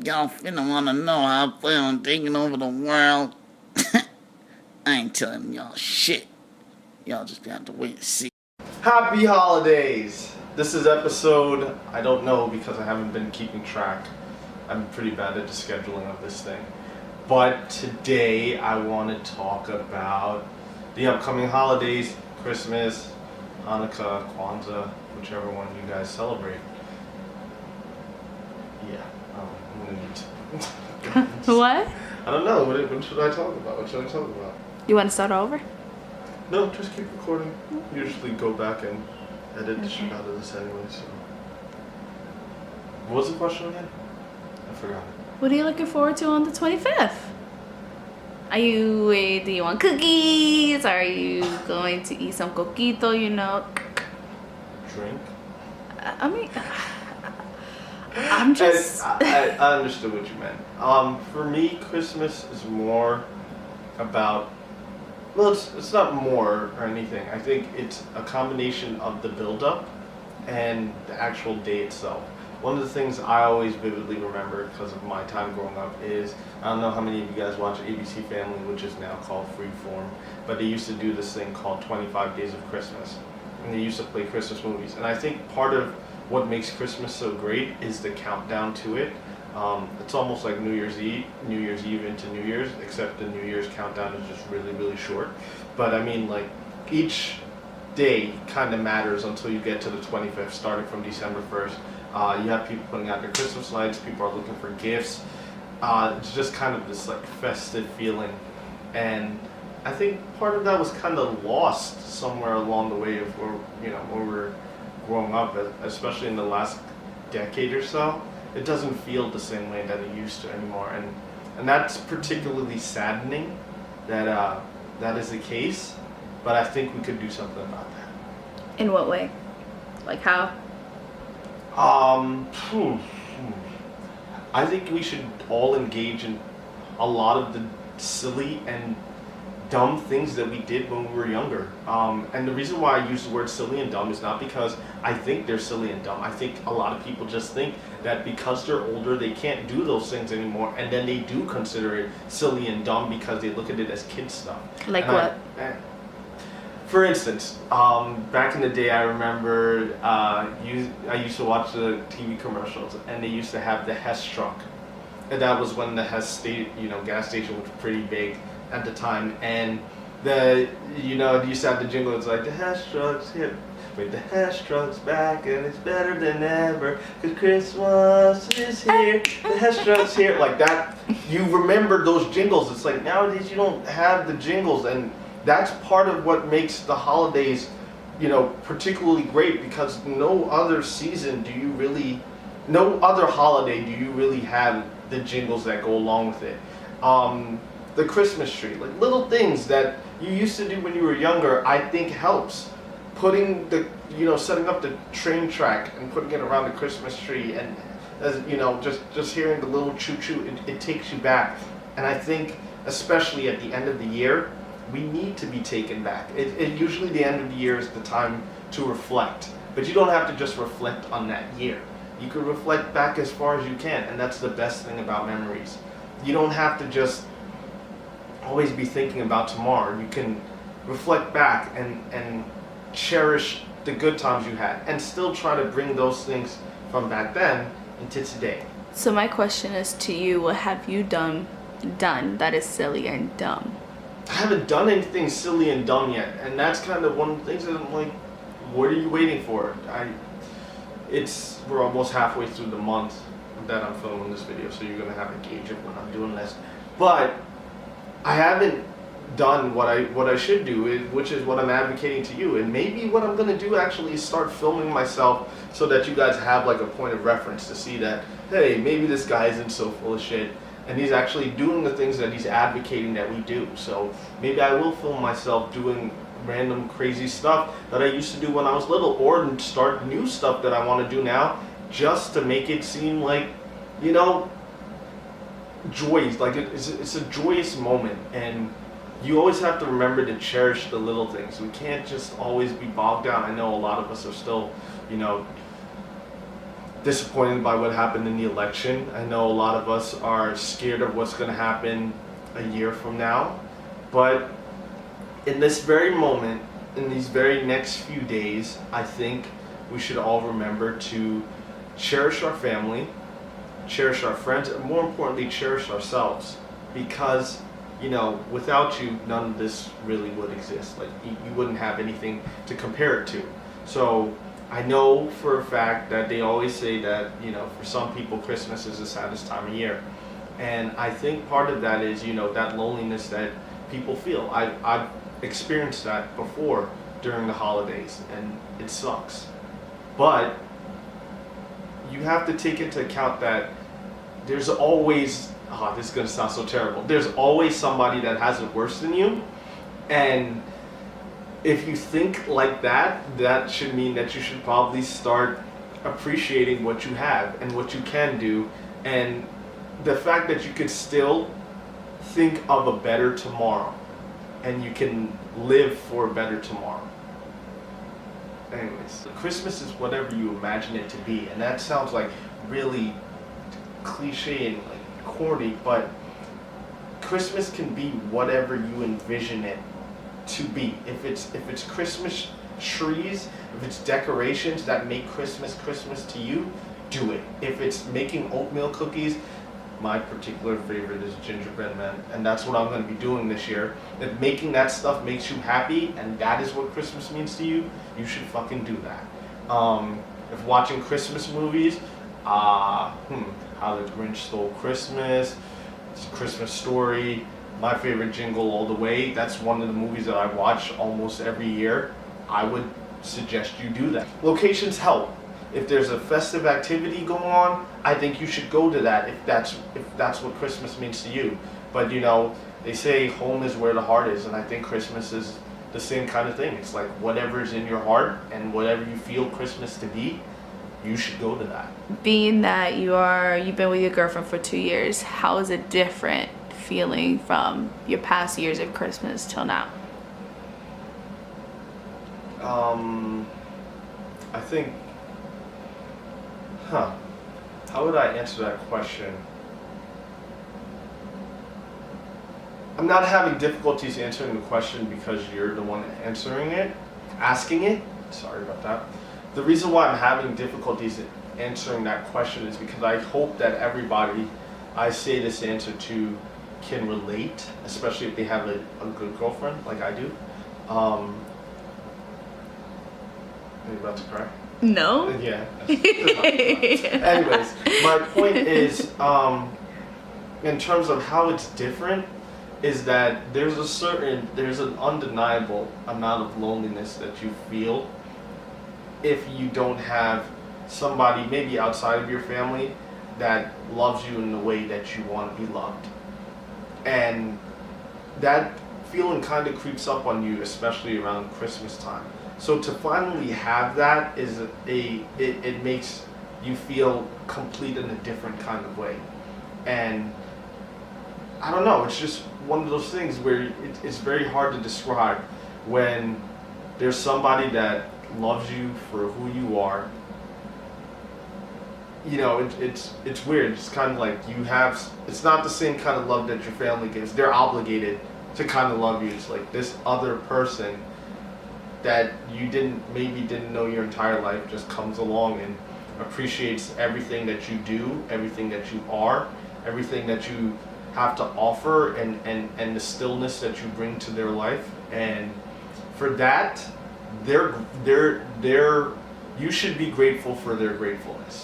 Y'all finna wanna know how I plan on taking over the world? I ain't telling y'all shit. Y'all just have to wait and see. Happy holidays! This is episode, I don't know because I haven't been keeping track. I'm pretty bad at the scheduling of this thing. But today I want to talk about the upcoming holidays, Christmas, Hanukkah, Kwanzaa, whichever one you guys celebrate. Yeah, I'm gonna need to. What? I don't know, what should I talk about? What should I talk about? You want to start over? No, just keep recording. Usually go back and edit the shit out of this anyway, so. What was the question again? I forgot. What are you looking forward to on the 25th? Do you want cookies? Are you going to eat some coquito, Drink? I mean, I'm just... I understood what you meant. For me, Christmas is more about... Well, it's not more or anything. I think it's a combination of the build-up and the actual day itself. One of the things I always vividly remember because of my time growing up is, I don't know how many of you guys watch ABC Family, which is now called Freeform, but they used to do this thing called 25 Days of Christmas. And they used to play Christmas movies. And I think part of what makes Christmas so great is the countdown to it. It's almost like New Year's Eve into New Year's, except the New Year's countdown is just really, really short. But I mean, like, each day kind of matters until you get to the 25th, starting from December 1st. You have people putting out their Christmas lights, people are looking for gifts. It's just kind of this like festive feeling. And I think part of that was kind of lost somewhere along the way of where we're growing up, especially in the last decade or so. It doesn't feel the same way that it used to anymore, and that's particularly saddening that that is the case. But I think we could do something about that. In what way? Like how? I think we should all engage in a lot of the silly and dumb things that we did when we were younger. And the reason why I use the word silly and dumb is not because I think they're silly and dumb. I think a lot of people just think that because they're older, they can't do those things anymore, and then they do consider it silly and dumb because they look at it as kid stuff. Like what? For instance, back in the day, I remember I used to watch the TV commercials, and they used to have the Hess truck, and that was when the Hess gas station was pretty big at the time, and it used to have the jingle. It's like the Hess truck's here, wait, the Hess truck's back, and it's better than ever, 'cause Christmas is here, the Hess truck's here, like that. You remember those jingles. It's like nowadays you don't have the jingles, and that's part of what makes the holidays, particularly great, because no other holiday do you really have the jingles that go along with it. The Christmas tree, like little things that you used to do when you were younger, I think helps. Putting setting up the train track and putting it around the Christmas tree, and just hearing the little choo-choo, it takes you back. And I think, especially at the end of the year, we need to be taken back. Usually the end of the year is the time to reflect, but you don't have to just reflect on that year. You could reflect back as far as you can, and that's the best thing about memories. You don't have to just always be thinking about tomorrow. You can reflect back and cherish the good times you had, and still try to bring those things from back then into today. So my question is to you, what have you done that is silly and dumb? I haven't done anything silly and dumb yet, and that's kind of one of the things that I'm like, what are you waiting for? We're almost halfway through the month that I'm filming this video, so you're gonna have a gauge of when I'm doing this. But I haven't done what I should do, which is what I'm advocating to you. And maybe what I'm gonna do actually is start filming myself so that you guys have like a point of reference to see that, hey, maybe this guy isn't so full of shit, and he's actually doing the things that he's advocating that we do. So maybe I will film myself doing random crazy stuff that I used to do when I was little, or start new stuff that I want to do now, just to make it seem like, joyous. Like it's a joyous moment, and you always have to remember to cherish the little things. We can't just always be bogged down. I know a lot of us are still, disappointed by what happened in the election. I know a lot of us are scared of what's going to happen a year from now. But in this very moment, in these very next few days, I think we should all remember to cherish our family, cherish our friends, and more importantly, cherish ourselves. Because, you know, without you, none of this really would exist. Like, you wouldn't have anything to compare it to. So I know for a fact that they always say that, you know, for some people, Christmas is the saddest time of year. And I think part of that is, you know, that loneliness that people feel. I've experienced that before during the holidays, and it sucks. But you have to take into account that there's always, this is going to sound so terrible, there's always somebody that has it worse than you. And if you think like that, that should mean that you should probably start appreciating what you have and what you can do, and the fact that you could still think of a better tomorrow and you can live for a better tomorrow. Anyways, Christmas is whatever you imagine it to be, and that sounds like really cliche and like corny, but Christmas can be whatever you envision it to be. If it's Christmas trees, if it's decorations that make Christmas Christmas to you, do it. If it's making oatmeal cookies, my particular favorite is gingerbread man, and that's what I'm going to be doing this year. If making that stuff makes you happy and that is what Christmas means to you, you should fucking do that. If watching Christmas movies, How the Grinch Stole Christmas, it's a Christmas Story, my favorite, Jingle All the Way, that's one of the movies that I watch almost every year. I would suggest you do that. Locations help. If there's a festive activity going on, I think you should go to that if that's what Christmas means to you. But you know, they say home is where the heart is, and I think Christmas is the same kind of thing. It's like whatever's in your heart and whatever you feel Christmas to be, you should go to that. Being that you've been with your girlfriend for 2 years, how is it different feeling from your past years of Christmas till now? I think, how would I answer that question? I'm not having difficulties answering the question because you're the one asking it. Sorry about that. The reason why I'm having difficulties answering that question is because I hope that everybody I say this answer to can relate, especially if they have a good girlfriend like I do. Are you about to cry? No. Yeah. Anyways, my point is, in terms of how it's different, is that there's an undeniable amount of loneliness that you feel if you don't have somebody, maybe outside of your family, that loves you in the way that you want to be loved. And that feeling kind of creeps up on you, especially around Christmas time. So to finally have that it makes you feel complete in a different kind of way. And I don't know, it's just one of those things where it's very hard to describe when there's somebody that loves you for who you are. You know, it's weird. It's kind of like it's not the same kind of love that your family gives. They're obligated to kind of love you. It's like this other person that you didn't know your entire life just comes along and appreciates everything that you do, everything that you are, everything that you have to offer, and the stillness that you bring to their life. And for that, you should be grateful for their gratefulness.